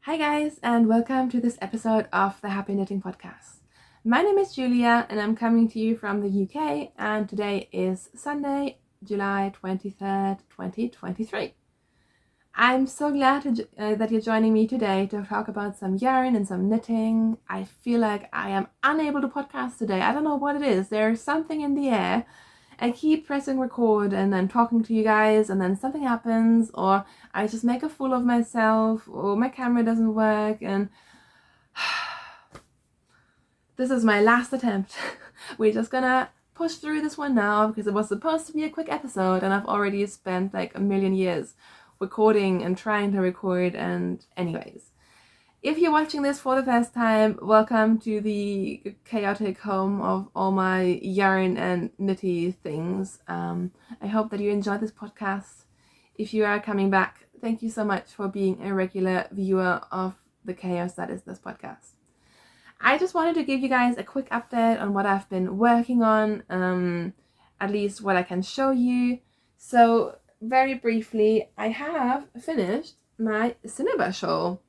Hi guys, and welcome to this episode of the Happy Knitting Podcast. My name is Julia and I'm coming to you from the UK, and today is Sunday, July 23rd, 2023. I'm so glad that you're joining me today to talk about some yarn and some knitting. I feel like I am unable to podcast today. I don't know what it is. There's something in the air. I keep pressing record and then talking to you guys, and then something happens, or I just make a fool of myself, or my camera doesn't work, and this is my last attempt. We're just gonna push through this one now because it was supposed to be a quick episode, and I've already spent like a million years recording and trying to record. And anyways, if you're watching this for the first time, welcome to the chaotic home of all my yarn and knitty things. I hope that you enjoyed this podcast. If you are coming back, thank you so much for being a regular viewer of the chaos that is this podcast. I just wanted to give you guys a quick update on what I've been working on, at least what I can show you. So very briefly, I have finished my Cinnabar shawl.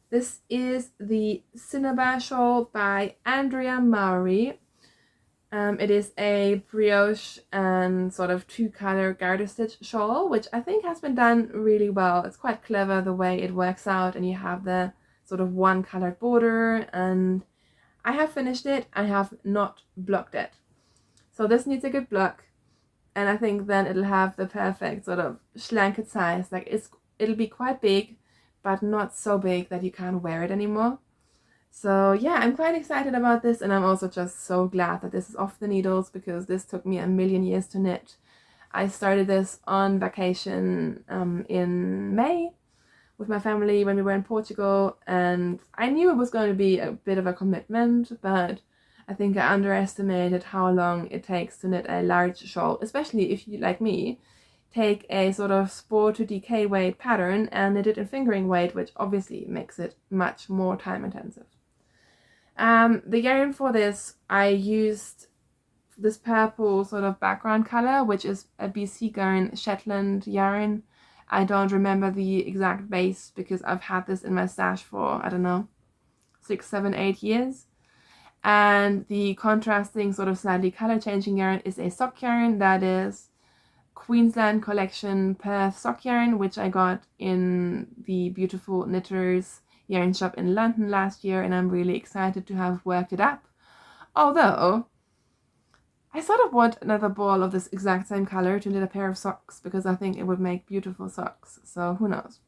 This is the Cinnabar shawl by Andrea Mowry. It is a brioche and sort of two-color garter stitch shawl, which I think has been done really well. It's quite clever the way it works out, and you have the sort of one-colored border, and I have finished it. I have not blocked it. So this needs a good block, and I think then it'll have the perfect sort of schlanket size. Like it'll be quite big, but not so big that you can't wear it anymore. So yeah, I'm quite excited about this, and I'm also just so glad that this is off the needles because this took me a million years to knit. I started this on vacation in May with my family when we were in Portugal, and I knew it was going to be a bit of a commitment, but I think I underestimated how long it takes to knit a large shawl, especially if you, like me, take a sort of spore to decay weight pattern and knit it in fingering weight, which obviously makes it much more time intensive. The yarn for this, I used this purple sort of background color, which is a BC Garn Shetland yarn. I don't remember the exact base because I've had this in my stash for, I don't know, 6, 7, 8 years. And the contrasting sort of slightly color changing yarn is a sock yarn that is Queensland Collection Perth sock yarn, which I got in the beautiful Knitters yarn shop in London last year, and I'm really excited to have worked it up. Although I sort of want another ball of this exact same color to knit a pair of socks because I think it would make beautiful socks, so who knows.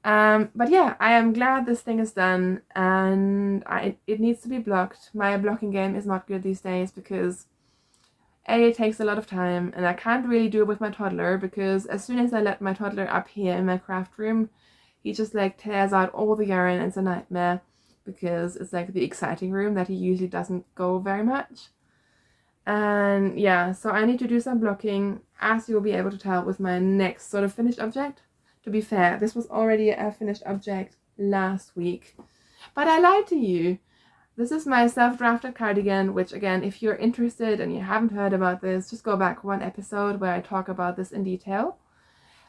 But yeah, I am glad this thing is done, and it needs to be blocked. My blocking game is not good these days because it takes a lot of time, and I can't really do it with my toddler because as soon as I let my toddler up here in my craft room, he just like tears out all the yarn, and it's a nightmare because it's like the exciting room that he usually doesn't go very much. And yeah, so I need to do some blocking, as you'll be able to tell with my next sort of finished object. To be fair, this was already a finished object last week, but I lied to you. This is my self-drafted cardigan, which again, if you're interested and you haven't heard about this, just go back one episode where I talk about this in detail.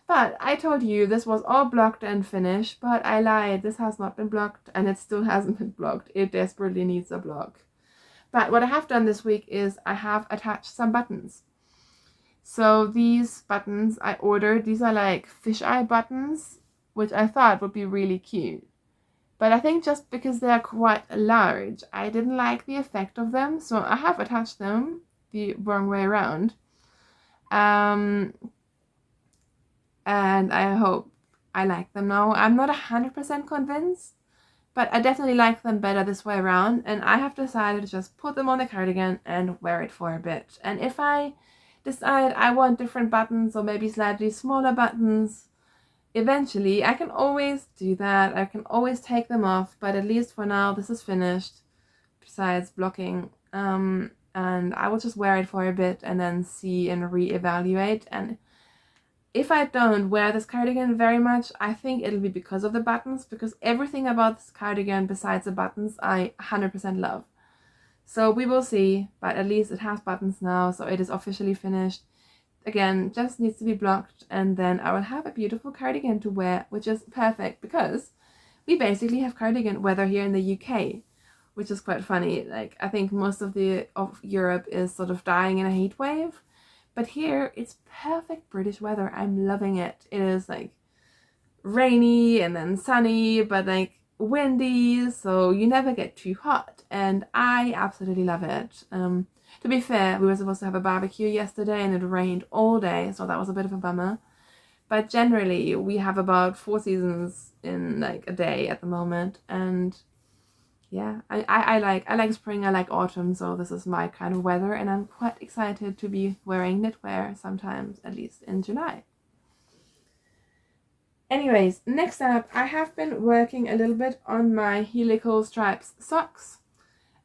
But I told you this was all blocked and finished, but I lied. This has not been blocked, and it still hasn't been blocked. It desperately needs a block. But what I have done this week is I have attached some buttons. So these buttons I ordered, these are like fisheye buttons, which I thought would be really cute. But I think just because they're quite large, I didn't like the effect of them, so I have attached them the wrong way around. And I hope I like them now. I'm not 100% convinced, but I definitely like them better this way around, and I have decided to just put them on the cardigan and wear it for a bit. And if I decide I want different buttons or maybe slightly smaller buttons, eventually I can always do that. I can always take them off, but at least for now this is finished, besides blocking, and I will just wear it for a bit and then see and reevaluate. And if I don't wear this cardigan very much, I think it'll be because of the buttons, because everything about this cardigan besides the buttons I 100% love. So we will see, but at least it has buttons now, so it is officially finished. Again, just needs to be blocked, and then I will have a beautiful cardigan to wear, which is perfect because we basically have cardigan weather here in the UK, which is quite funny. Like, I think most of Europe is sort of dying in a heat wave, but here it's perfect British weather. I'm loving it. It is like rainy and then sunny, but like windy, so you never get too hot, and I absolutely love it. To be fair, we were supposed to have a barbecue yesterday and it rained all day, so that was a bit of a bummer. But generally, we have about 4 seasons in like a day at the moment, and yeah, I like spring, I like autumn, so this is my kind of weather, and I'm quite excited to be wearing knitwear sometimes, at least in July. Anyways, next up, I have been working a little bit on my Helical stripes socks,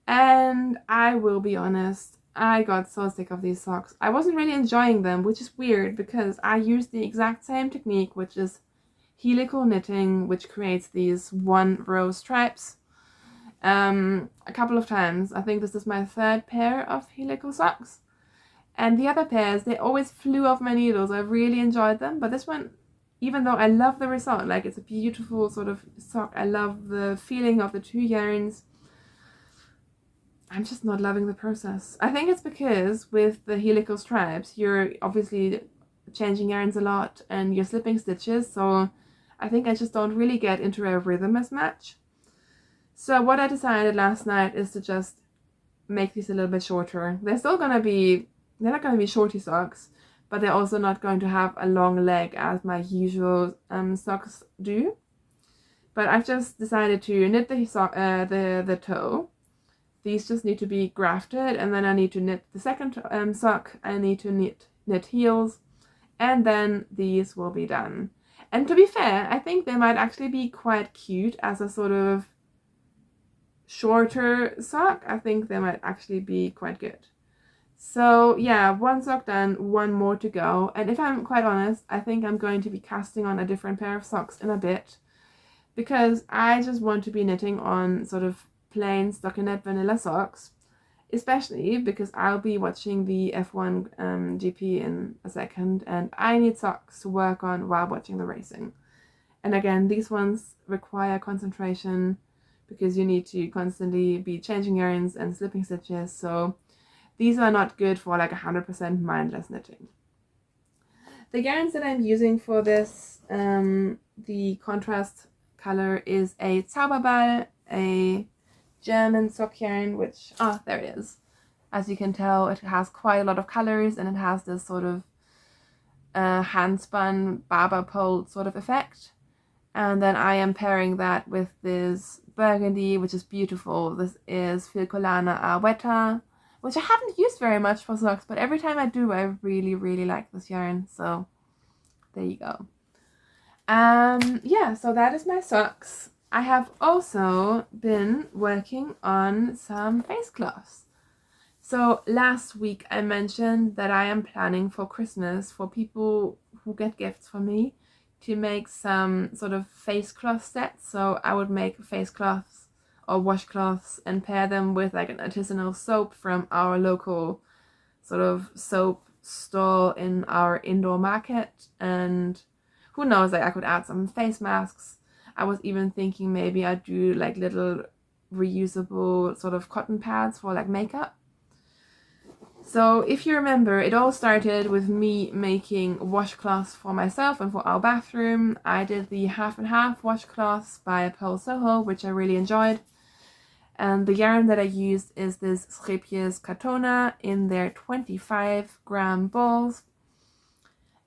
and I will be honest, I got so sick of these socks. I wasn't really enjoying them, which is weird because I use the exact same technique, which is helical knitting, which creates these 1-row stripes a couple of times. I think this is my 3rd pair of helical socks. And the other pairs, they always flew off my needles. I really enjoyed them, but this one, even though I love the result, like it's a beautiful sort of sock, I love the feeling of the 2 yarns, I'm just not loving the process. I think it's because with the helical stripes, you're obviously changing yarns a lot and you're slipping stitches, so I think I just don't really get into a rhythm as much. So what I decided last night is to just make these a little bit shorter. They're not going to be shorty socks, but they're also not going to have a long leg as my usual socks do. But I've just decided to knit the toe. These just need to be grafted, and then I need to knit the second sock. I need to knit heels, and then these will be done. And to be fair, I think they might actually be quite cute as a sort of shorter sock. I think they might actually be quite good. So yeah, 1 sock done, 1 more to go. And if I'm quite honest, I think I'm going to be casting on a different pair of socks in a bit, because I just want to be knitting on sort of plain stockinette vanilla socks, especially because I'll be watching the F1 GP in a second, and I need socks to work on while watching the racing. And again, these ones require concentration because you need to constantly be changing yarns and slipping stitches, so these are not good for like 100% mindless knitting. The yarns that I'm using for this, the contrast color is a Zauberball, a German sock yarn, which, there it is. As you can tell, it has quite a lot of colors, and it has this sort of hand-spun barber pole sort of effect. And then I am pairing that with this burgundy, which is beautiful. This is Filcolana Arwetta, which I haven't used very much for socks, but every time I do, I really, really like this yarn. So there you go. Yeah, so that is my socks. I have also been working on some face cloths. So last week I mentioned that I am planning for Christmas, for people who get gifts from me, to make some sort of face cloth sets. So I would make face cloths or washcloths and pair them with like an artisanal soap from our local sort of soap stall in our indoor market. And who knows, like I could add some face masks. I was even thinking maybe I'd do like little reusable sort of cotton pads for like makeup. So if you remember, it all started with me making washcloths for myself and for our bathroom. I did the half and half washcloths by Pearl Soho, which I really enjoyed. And the yarn that I used is this Scrappy's Katona in their 25-gram balls.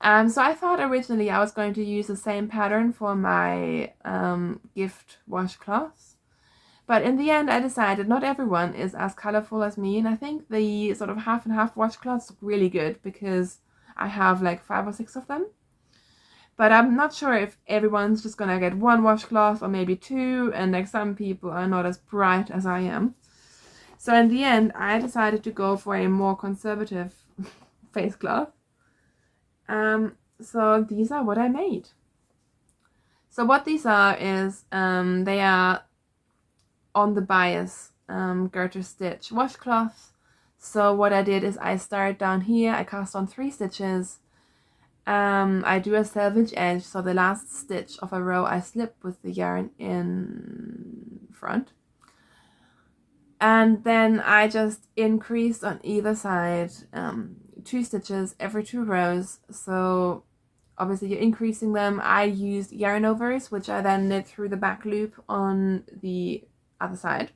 So I thought originally I was going to use the same pattern for my gift washcloths. But in the end, I decided not everyone is as colorful as me, and I think the sort of half and half washcloths look really good because I have like 5 or 6 of them. But I'm not sure if everyone's just gonna get 1 washcloth or maybe 2, and like some people are not as bright as I am. So in the end, I decided to go for a more conservative face cloth. So these are what I made. So what these are is they are on the bias garter stitch washcloth. So what I did is I started down here, I cast on 3 stitches, I do a selvage edge, so the last stitch of a row I slip with the yarn in front. And then I just increased on either side 2 stitches every 2 rows. So obviously you're increasing them. I used yarn overs, which I then knit through the back loop on the other side.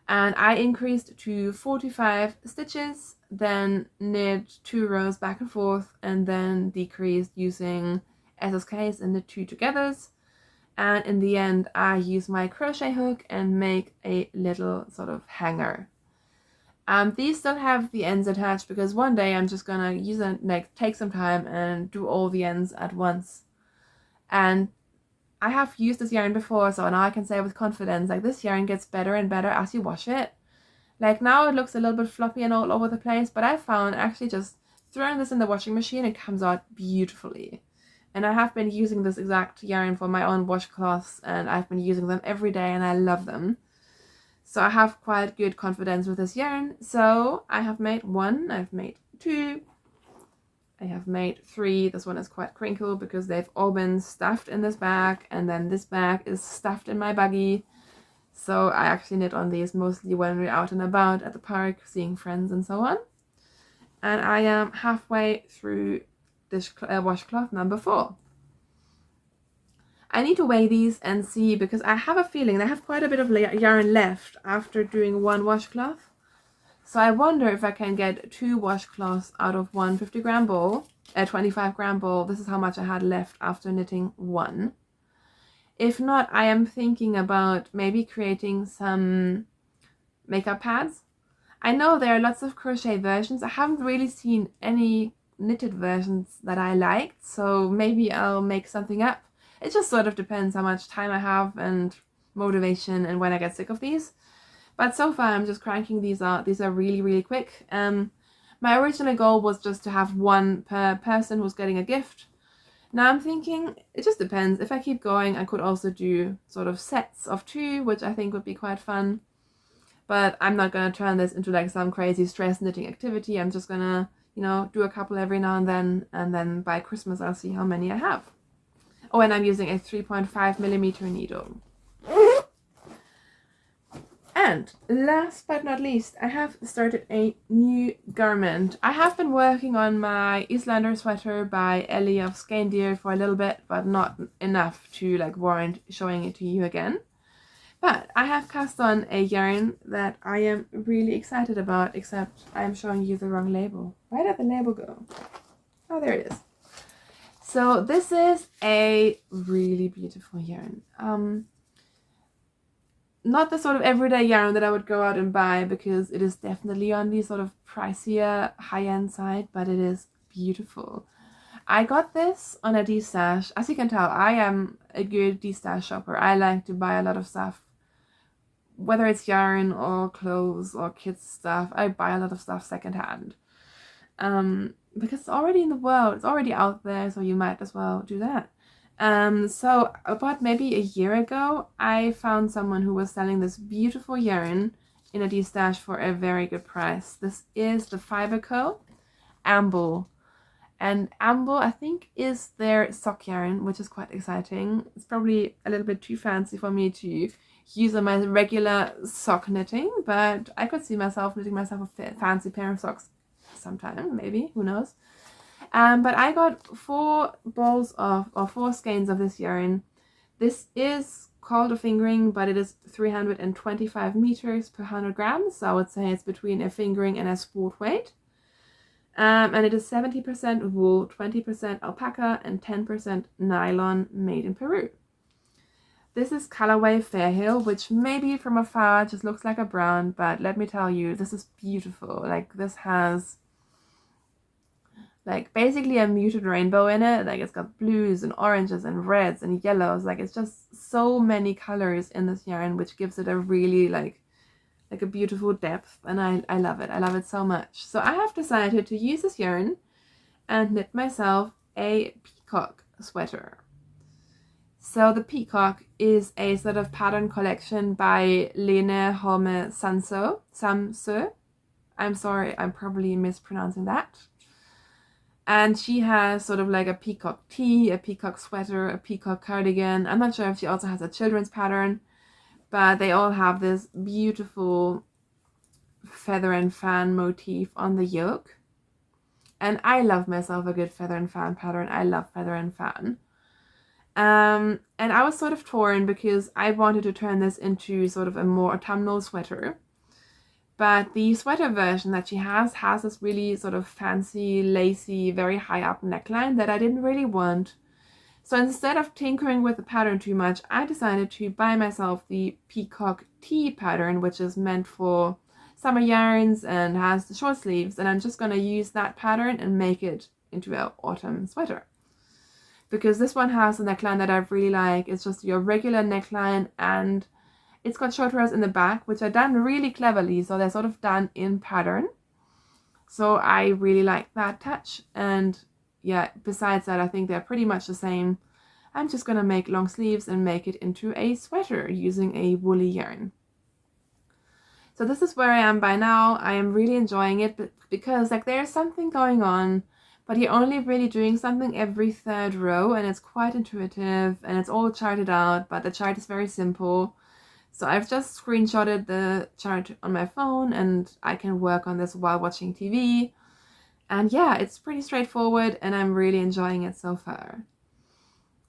And I increased to 45 stitches, then knit 2 rows back and forth, and then decreased using SSKs and knit 2 togethers. And in the end, I use my crochet hook and make a little sort of hanger. These still have the ends attached because one day I'm just gonna use it, like take some time and do all the ends at once. And I have used this yarn before, so now I can say with confidence, like, this yarn gets better and better as you wash it. Like, now it looks a little bit floppy and all over the place, but I found actually just throwing this in the washing machine, it comes out beautifully. And I have been using this exact yarn for my own washcloths, and I've been using them every day and I love them. So I have quite good confidence with this yarn. So I have made 1, I've made 2, I have made 3. This one is quite crinkled because they've all been stuffed in this bag, and then this bag is stuffed in my buggy. So I actually knit on these mostly when we're out and about at the park, seeing friends and so on. And I am halfway through this washcloth number 4. I need to weigh these and see, because I have a feeling I have quite a bit of yarn left after doing 1 washcloth. So I wonder if I can get 2 washcloths out of 1 50-gram ball, a 25-gram ball. This is how much I had left after knitting 1. If not, I am thinking about maybe creating some makeup pads. I know there are lots of crochet versions. I haven't really seen any knitted versions that I liked, so maybe I'll make something up. It just sort of depends how much time I have and motivation and when I get sick of these. But so far I'm just cranking these out. These are really, really quick. My original goal was just to have 1 per person who's getting a gift. Now I'm thinking, it just depends. If I keep going, I could also do sort of sets of 2, which I think would be quite fun. But I'm not going to turn this into like some crazy stress knitting activity. I'm just going to, do a couple every now and then by Christmas I'll see how many I have. Oh, and I'm using a 3.5mm needle. And last but not least, I have started a new garment. I have been working on my Islander sweater by Ellie of Skandir for a little bit, but not enough to like warrant showing it to you again. But I have cast on a yarn that I am really excited about, except I am showing you the wrong label. Where did the label go? Oh, there it is. So this is a really beautiful yarn. Not the sort of everyday yarn that I would go out and buy, because it is definitely on the sort of pricier high-end side, but it is beautiful. I got this on a D-stash. As you can tell, I am a good D-stash shopper. I like to buy a lot of stuff, whether it's yarn or clothes or kids stuff. I buy a lot of stuff secondhand. Because it's already in the world, it's already out there, so you might as well do that. So about maybe a year ago, I found someone who was selling this beautiful yarn in a D-stash for a very good price. This is the Fiber Co. Amble. And Amble, I think, is their sock yarn, which is quite exciting. It's probably a little bit too fancy for me to use on my regular sock knitting, but I could see myself knitting myself a fancy pair of socks sometime, maybe, who knows. But I got 4 balls of, or 4 skeins of this yarn. This is called a fingering, but it is 325 meters per 100 grams. So I would say it's between a fingering and a sport weight. And it is 70% wool, 20% alpaca, and 10% nylon, made in Peru. This is colorway Fairhill, which maybe from afar just looks like a brown, but let me tell you, this is beautiful. Like, this has like basically a muted rainbow in it. Like, it's got blues and oranges and reds and yellows. Like, it's just so many colors in this yarn, which gives it a really like a beautiful depth, and I love it. I love it so much. So I have decided to use this yarn and knit myself a peacock sweater. So the Peacock is a sort of pattern collection by Lene Holme Samsø. I'm sorry, I'm probably mispronouncing that. And she has sort of like a peacock tee, a peacock sweater, a peacock cardigan. I'm not sure if she also has a children's pattern, but they all have this beautiful feather and fan motif on the yoke. And I love myself a good feather and fan pattern. I love feather and fan. And I was sort of torn because I wanted to turn this into sort of a more autumnal sweater. But the sweater version that she has this really sort of fancy, lacy, very high up neckline that I didn't really want. So instead of tinkering with the pattern too much, I decided to buy myself the Peacock tee pattern, which is meant for summer yarns and has the short sleeves. And I'm just going to use that pattern and make it into an autumn sweater. Because this one has a neckline that I really like. It's just your regular neckline, and it's got short rows in the back, which are done really cleverly. So they're sort of done in pattern. So I really like that touch. And yeah, besides that, I think they're pretty much the same. I'm just going to make long sleeves and make it into a sweater using a woolly yarn. So this is where I am by now. I am really enjoying it because like there's something going on, but you're only really doing something every third row, and it's quite intuitive and it's all charted out, but the chart is very simple. So I've just screenshotted the chart on my phone and I can work on this while watching TV. And yeah, it's pretty straightforward and I'm really enjoying it so far.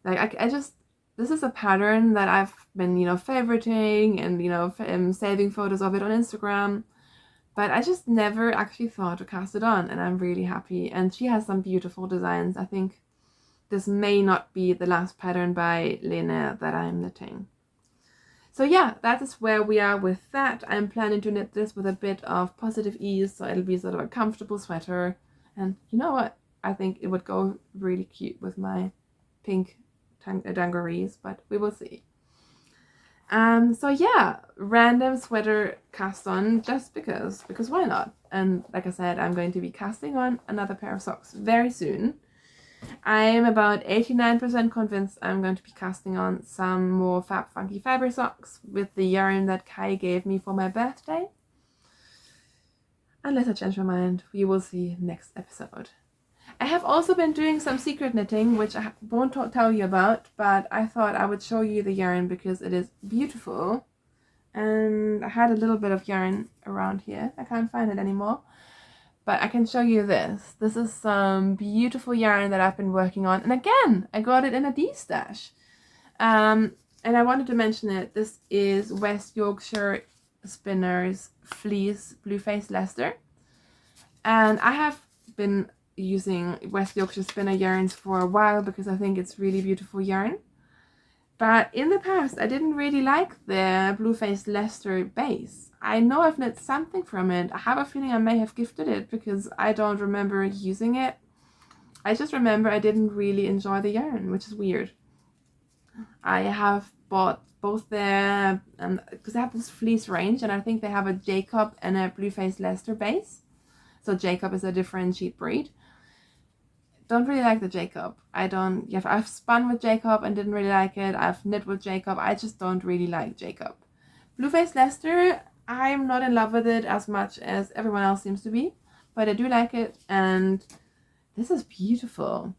Like this is a pattern that I've been, favoriting and, saving photos of it on Instagram. But I just never actually thought to cast it on, and I'm really happy. And she has some beautiful designs. I think this may not be the last pattern by Lena that I'm knitting. So yeah, that is where we are with that. I'm planning to knit this with a bit of positive ease, so it'll be sort of a comfortable sweater. And you know what? I think it would go really cute with my pink dungarees, but we will see. So yeah, random sweater cast on just because why not? And like I said, I'm going to be casting on another pair of socks very soon. I'm about 89% convinced I'm going to be casting on some more Fab Funky Fiber socks with the yarn that Kai gave me for my birthday. Unless I change my mind, we will see next episode. I have also been doing some secret knitting, which I won't tell you about, but I thought I would show you the yarn because it is beautiful. And I had a little bit of yarn around here. I can't find it anymore. But I can show you this. This is some beautiful yarn that I've been working on. And again, I got it in a D-stash. And I wanted to mention it. This is West Yorkshire Spinners Fleece Blueface Leicester. And I have been using West Yorkshire Spinner yarns for a while because I think it's really beautiful yarn. But in the past, I didn't really like the Blueface Leicester base. I know I've knit something from it. I have a feeling I may have gifted it because I don't remember using it. I just remember I didn't really enjoy the yarn, which is weird. I have bought both their, because they have this fleece range, and I think they have a Jacob and a Blueface Leicester base. So Jacob is a different sheep breed. Don't really like the Jacob. I've spun with Jacob and didn't really like it. I've knit with Jacob. I just don't really like Jacob. Blueface Leicester, I'm not in love with it as much as everyone else seems to be, but I do like it, and this is beautiful.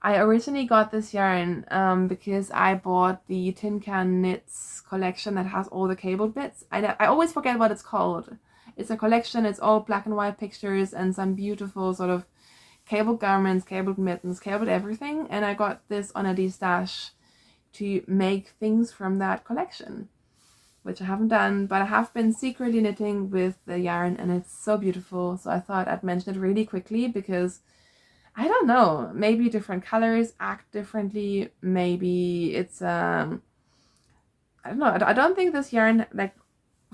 I originally got this yarn because I bought the Tin Can Knits collection that has all the cabled bits. I always forget what it's called. It's a collection. It's all black and white pictures and some beautiful sort of cabled garments, cabled mittens, cabled everything. And I got this on a D-stash to make things from that collection, which I haven't done, but I have been secretly knitting with the yarn and it's so beautiful. So I thought I'd mention it really quickly because I don't know, maybe different colors act differently. Maybe it's, I don't know. I don't think this yarn, like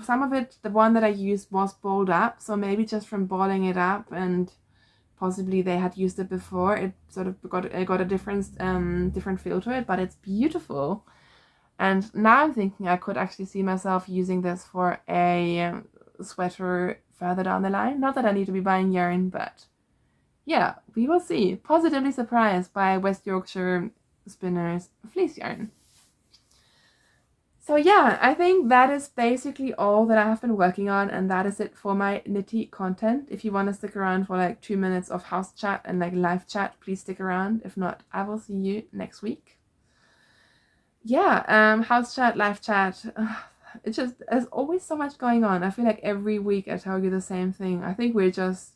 some of it, the one that I used was balled up. So maybe just from balling it up and possibly they had used it before, it sort of got a different feel to it, but it's beautiful. And now I'm thinking I could actually see myself using this for a sweater further down the line. Not that I need to be buying yarn, but yeah, we will see. Positively surprised by West Yorkshire Spinners fleece yarn. So yeah, I think that is basically all that I have been working on, and that is it for my nitty content. If you want to stick around for like 2 minutes of house chat and like live chat, please stick around. If not, I will see you next week. Yeah, house chat, live chat. It's just, there's always so much going on. I feel like every week I tell you the same thing. I think we're just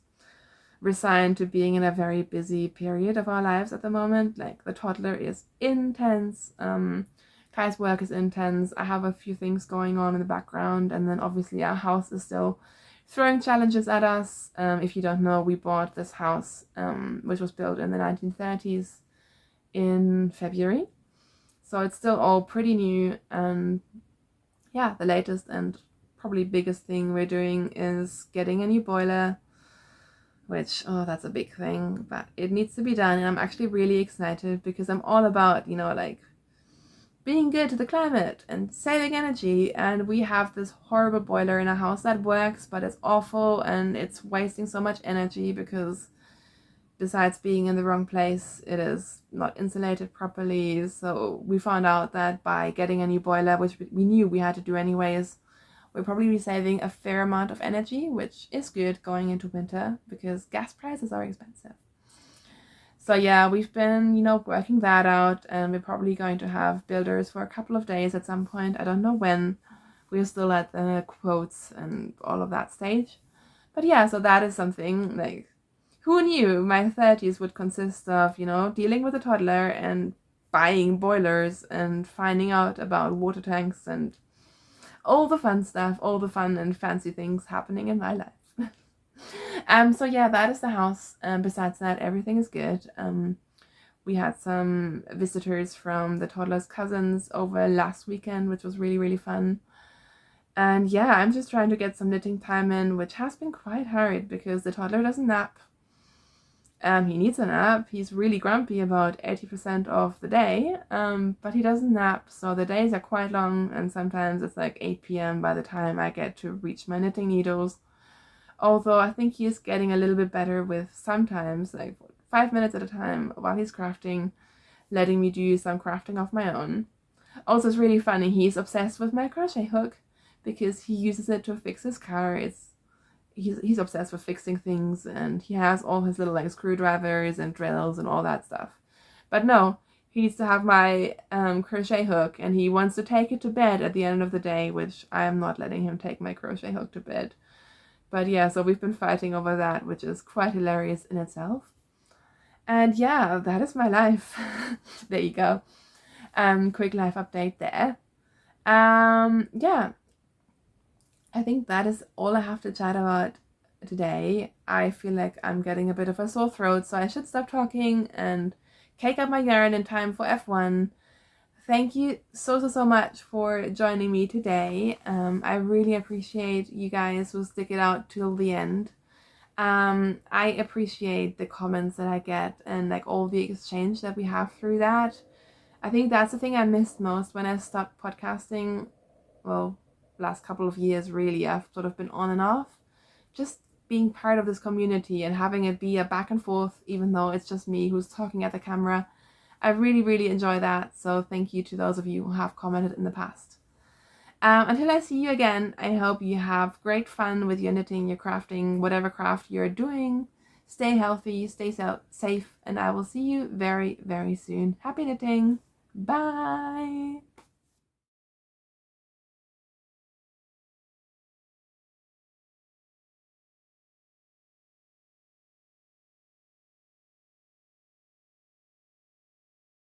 resigned to being in a very busy period of our lives at the moment. Like the toddler is intense. Kai's work is intense. I have a few things going on in the background, and then obviously our house is still throwing challenges at us. If you don't know, we bought this house, which was built in the 1930s in February. So it's still all pretty new, and yeah, the latest and probably biggest thing we're doing is getting a new boiler, which, oh, that's a big thing, but it needs to be done, and I'm actually really excited because I'm all about, like being good to the climate and saving energy, and we have this horrible boiler in our house that works, but it's awful and it's wasting so much energy because besides being in the wrong place, it is not insulated properly. So we found out that by getting a new boiler, which we knew we had to do anyways, we'll probably be saving a fair amount of energy, which is good going into winter because gas prices are expensive. So yeah, we've been, working that out, and we're probably going to have builders for a couple of days at some point. I don't know when. We're still at the quotes and all of that stage. But yeah, so that is something, like, who knew my 30s would consist of, dealing with a toddler and buying boilers and finding out about water tanks and all the fun stuff, all the fun and fancy things happening in my life. So yeah, that is the house. Besides that, everything is good. We had some visitors from the toddler's cousins over last weekend, which was really, really fun. And yeah, I'm just trying to get some knitting time in, which has been quite hard because the toddler doesn't nap. He needs a nap. He's really grumpy about 80% of the day, but he doesn't nap, so the days are quite long, and sometimes it's like 8 p.m. by the time I get to reach my knitting needles. Although I think he is getting a little bit better with sometimes, like 5 minutes at a time while he's crafting, letting me do some crafting of my own. Also, it's really funny, he's obsessed with my crochet hook because he uses it to fix his car. He's obsessed with fixing things, and he has all his little like screwdrivers and drills and all that stuff. But no, he needs to have my crochet hook, and he wants to take it to bed at the end of the day, which I am not letting him take my crochet hook to bed. But yeah, so we've been fighting over that, which is quite hilarious in itself. And yeah, that is my life. There you go. Quick life update there. Yeah, I think that is all I have to chat about today. I feel like I'm getting a bit of a sore throat, so I should stop talking and cake up my yarn in time for F1. Thank you so much for joining me today. I really appreciate you guys who stick it out till the end. I appreciate the comments that I get and like all the exchange that we have through that. I think that's the thing I missed most when I stopped podcasting. Well, last couple of years really, I've sort of been on and off. Just being part of this community and having it be a back and forth, even though it's just me who's talking at the camera. I really enjoy that, so thank you to those of you who have commented in the past. Until I see you again, I hope you have great fun with your knitting, your crafting, whatever craft you're doing. Stay healthy, stay safe, and I will see you very soon. Happy knitting! Bye!